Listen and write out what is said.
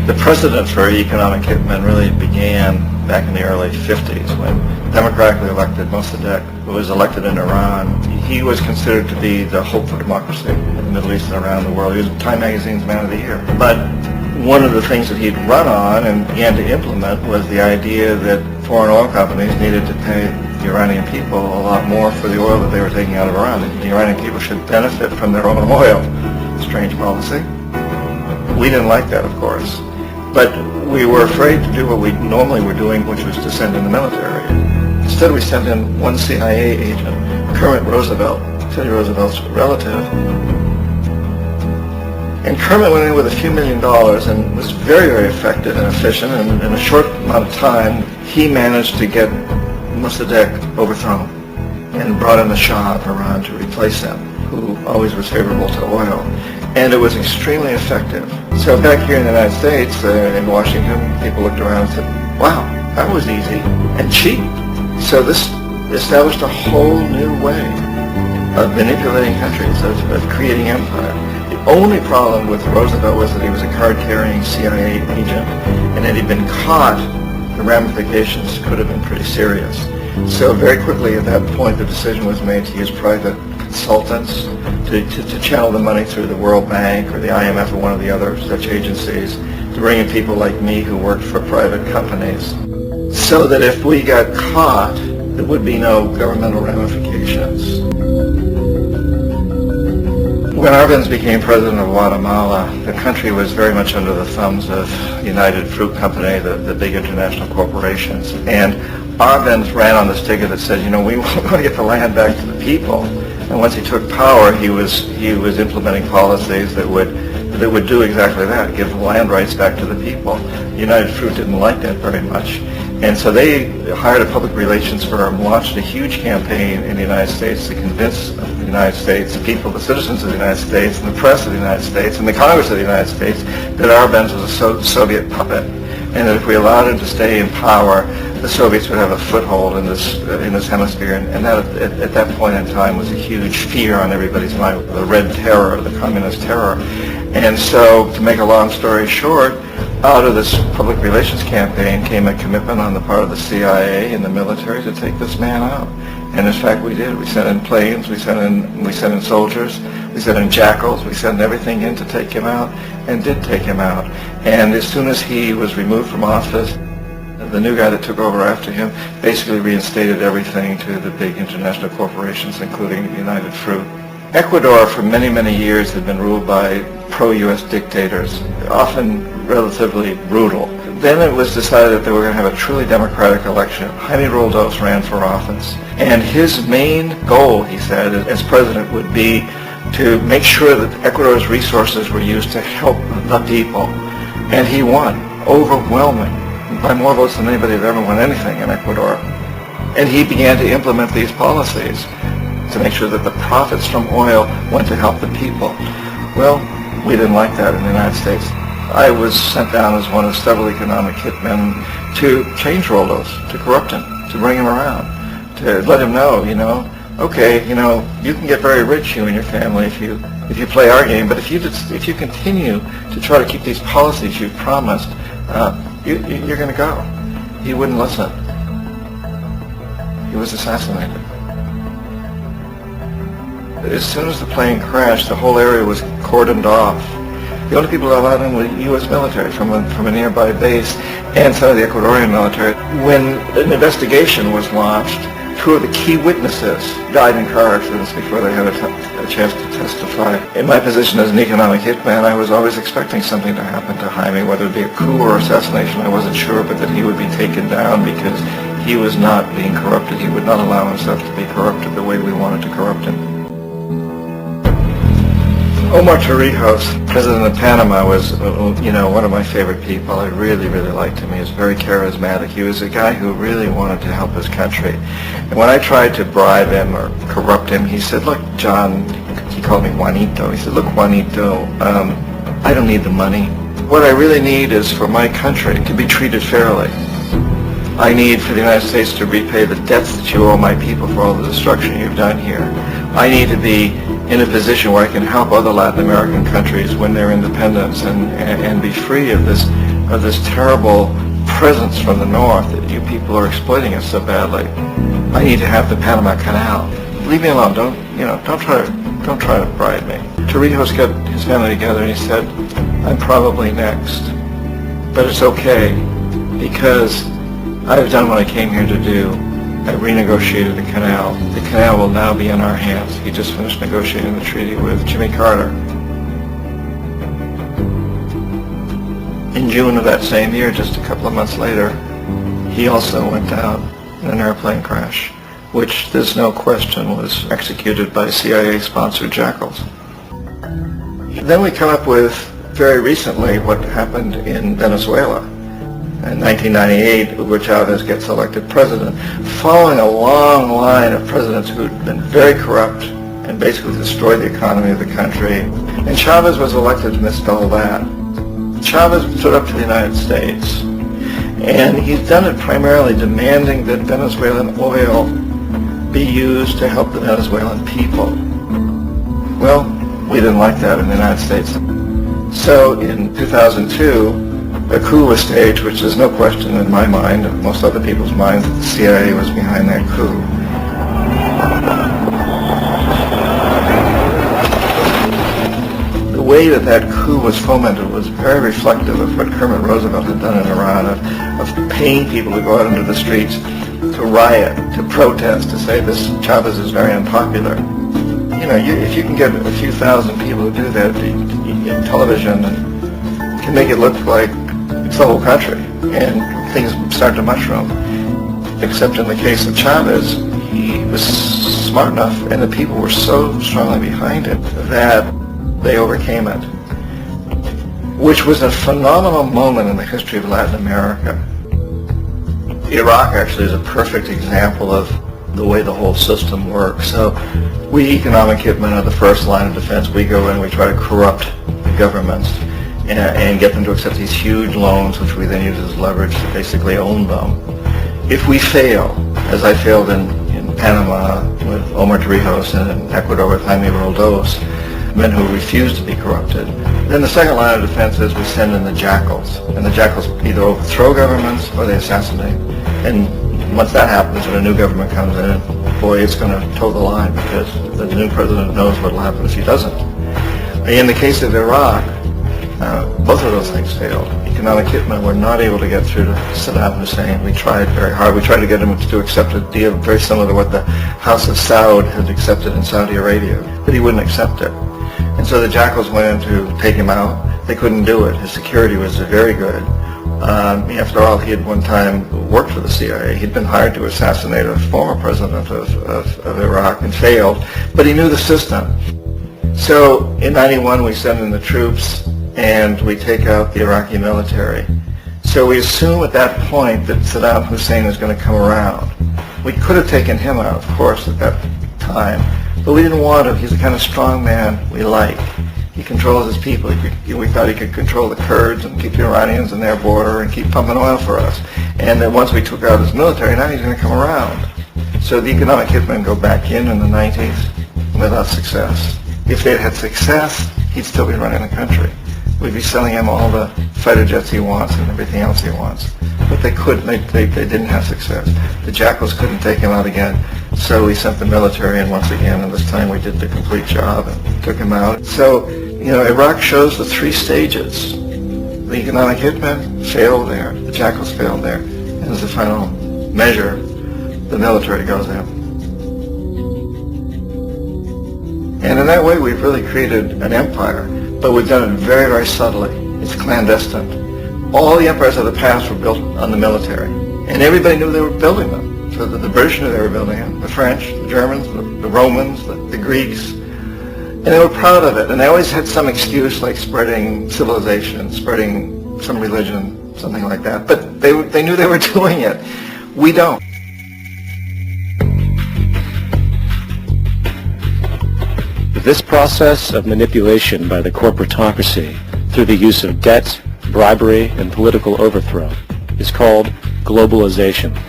The precedent for economic hitmen really began back in the early 50s when democratically elected Mossadegh, who was elected in Iran. He was considered to be the hope for democracy in the Middle East and around the world. He was Time Magazine's Man of the Year. But one of the things that he'd run on and began to implement was the idea that foreign oil companies needed to pay the Iranian people a lot more for the oil that they were taking out of Iran. The Iranian people should benefit from their own oil. Strange policy. We didn't like that, of course. But we were afraid to do what we normally were doing, which was to send in the military. Instead, we sent in one CIA agent, Kermit Roosevelt, Teddy Roosevelt's relative. And Kermit went in with a few $1 million and was very, very effective and efficient. And in a short amount of time, he managed to get Mossadegh overthrown and brought in the Shah of Iran to replace him, who always was favorable to oil. And it was extremely effective. So back here in the United States, in Washington, people looked around and said, wow, that was easy and cheap. So this established a whole new way of manipulating countries, of creating empire. The only problem with Roosevelt was that he was a card-carrying CIA agent, and had he been caught, the ramifications could have been pretty serious. So very quickly at that point, the decision was made to use private consultants to channel the money through the World Bank or the IMF or one of the other such agencies, to bring in people like me who worked for private companies, so that if we got caught, there would be no governmental ramifications. When Arbenz became president of Guatemala, the country was very much under the thumbs of United Fruit Company, the big international corporations. And Arbenz ran on this ticket that said, you know, we want to get the land back to the people. And once he took power, he was implementing policies that would do exactly that, give land rights back to the people. United Fruit didn't like that very much. And so they hired a public relations firm, launched a huge campaign in the United States to convince the United States, the people, the citizens of the United States, and the press of the United States, and the Congress of the United States, that Arbenz was a Soviet puppet, and that if we allowed him to stay in power, the Soviets would have a foothold in this hemisphere. And that at that point in time was a huge fear on everybody's mind, the Red Terror, the Communist Terror. And so, to make a long story short, out of this public relations campaign came a commitment on the part of the CIA and the military to take this man out. And in fact, we did. We sent in planes, we sent in soldiers, we sent in jackals, we sent everything in to take him out, and did take him out. And as soon as he was removed from office, the new guy that took over after him basically reinstated everything to the big international corporations, including United Fruit. Ecuador for many, many years had been ruled by pro-U.S. dictators, often relatively brutal. Then it was decided that they were going to have a truly democratic election. Jaime Roldos ran for office, and his main goal, he said, as president would be to make sure that Ecuador's resources were used to help the people. And he won, overwhelming, by more votes than anybody had ever won anything in Ecuador. And he began to implement these policies to make sure that the profits from oil went to help the people. Well, we didn't like that in the United States. I was sent down as one of several economic hitmen to change Roldos, to corrupt him, to bring him around, to let him know, okay, you can get very rich, you and your family, if you play our game, but if you continue to try to keep these policies you've promised, you're going to go. He wouldn't listen. He was assassinated. As soon as the plane crashed, the whole area was cordoned off. The only people that allowed in were the U.S. military from a nearby base and some of the Ecuadorian military. When an investigation was launched, two of the key witnesses died in car accidents before they had a chance to testify. In my position as an economic hitman, I was always expecting something to happen to Jaime, whether it be a coup or assassination, I wasn't sure, but that he would be taken down because he was not being corrupted. He would not allow himself to be corrupted the way we wanted to corrupt him. Omar Torrijos, president of Panama, was, one of my favorite people. I really, really liked him. He was very charismatic. He was a guy who really wanted to help his country. And when I tried to bribe him or corrupt him, he said, look, John, he called me Juanito. He said, look, Juanito, I don't need the money. What I really need is for my country to be treated fairly. I need for the United States to repay the debts that you owe my people for all the destruction you've done here. I need to be in a position where I can help other Latin American countries win their independence and be free of this terrible presence from the north that you people are exploiting us so badly. I need to have the Panama Canal. Leave me alone. Don't try to bribe me. Torrijos got his family together and he said, I'm probably next, but it's okay because I've done what I came here to do. I renegotiated the canal. The canal will now be in our hands. He just finished negotiating the treaty with Jimmy Carter. In June of that same year, just a couple of months later, he also went down in an airplane crash, which there's no question was executed by CIA-sponsored jackals. Then we come up with, very recently, what happened in Venezuela. In 1998, Hugo Chavez gets elected president, following a long line of presidents who'd been very corrupt and basically destroyed the economy of the country. And Chavez was elected amidst all that. Chavez stood up to the United States, and he's done it primarily demanding that Venezuelan oil be used to help the Venezuelan people. Well, we didn't like that in the United States. So in 2002, a coup was staged, which is no question in my mind, and most other people's minds, that the CIA was behind that coup. The way that coup was fomented was very reflective of what Kermit Roosevelt had done in Iran, of paying people to go out into the streets, to riot, to protest, to say this Chavez is very unpopular. If you can get a few thousand people to do that in television, and can make it look like it's the whole country, and things start to mushroom. Except in the case of Chavez, he was smart enough, and the people were so strongly behind it that they overcame it, which was a phenomenal moment in the history of Latin America. Iraq actually is a perfect example of the way the whole system works. So we economic hitmen are the first line of defense. We go in, we try to corrupt the governments and get them to accept these huge loans, which we then use as leverage to basically own them. If we fail, as I failed in Panama with Omar Torrijos and in Ecuador with Jaime Roldos, men who refuse to be corrupted, then the second line of defense is we send in the jackals. And the jackals either overthrow governments or they assassinate. And once that happens, when a new government comes in, boy, it's going to toe the line, because the new president knows what will happen if he doesn't. In the case of Iraq, both of those things failed. Economic hitmen were not able to get through to Saddam Hussein. We tried very hard. We tried to get him to accept a deal very similar to what the House of Saud had accepted in Saudi Arabia, but he wouldn't accept it. And so the jackals went in to take him out. They couldn't do it. His security was very good. After all, he had one time worked for the CIA. He'd been hired to assassinate a former president of Iraq and failed, but he knew the system. So in 91, we send in the troops and we take out the Iraqi military. So we assume at that point that Saddam Hussein is going to come around. We could have taken him out, of course, at that time, but we didn't want him. He's the kind of strong man we like. He controls his people. We thought he could control the Kurds and keep the Iranians in their border and keep pumping oil for us. And then once we took out his military, now he's going to come around. So the economic hitmen go back in the 90s without success. If they'd had success, he'd still be running the country. We'd be selling him all the fighter jets he wants and everything else he wants. But they couldn't. They didn't have success. The jackals couldn't take him out again. So we sent the military in once again, and this time we did the complete job and took him out. So, Iraq shows the three stages. The economic hitmen failed there. The jackals failed there. And as the final measure, the military goes in. And in that way, we've really created an empire. But we've done it very, very subtly. It's clandestine. All the empires of the past were built on the military. And everybody knew they were building them. So the British knew they were building them, the French, the Germans, the Romans, the Greeks. And they were proud of it. And they always had some excuse, like spreading civilization, spreading some religion, something like that. But they knew they were doing it. We don't. This process of manipulation by the corporatocracy through the use of debt, bribery, and political overthrow is called globalization.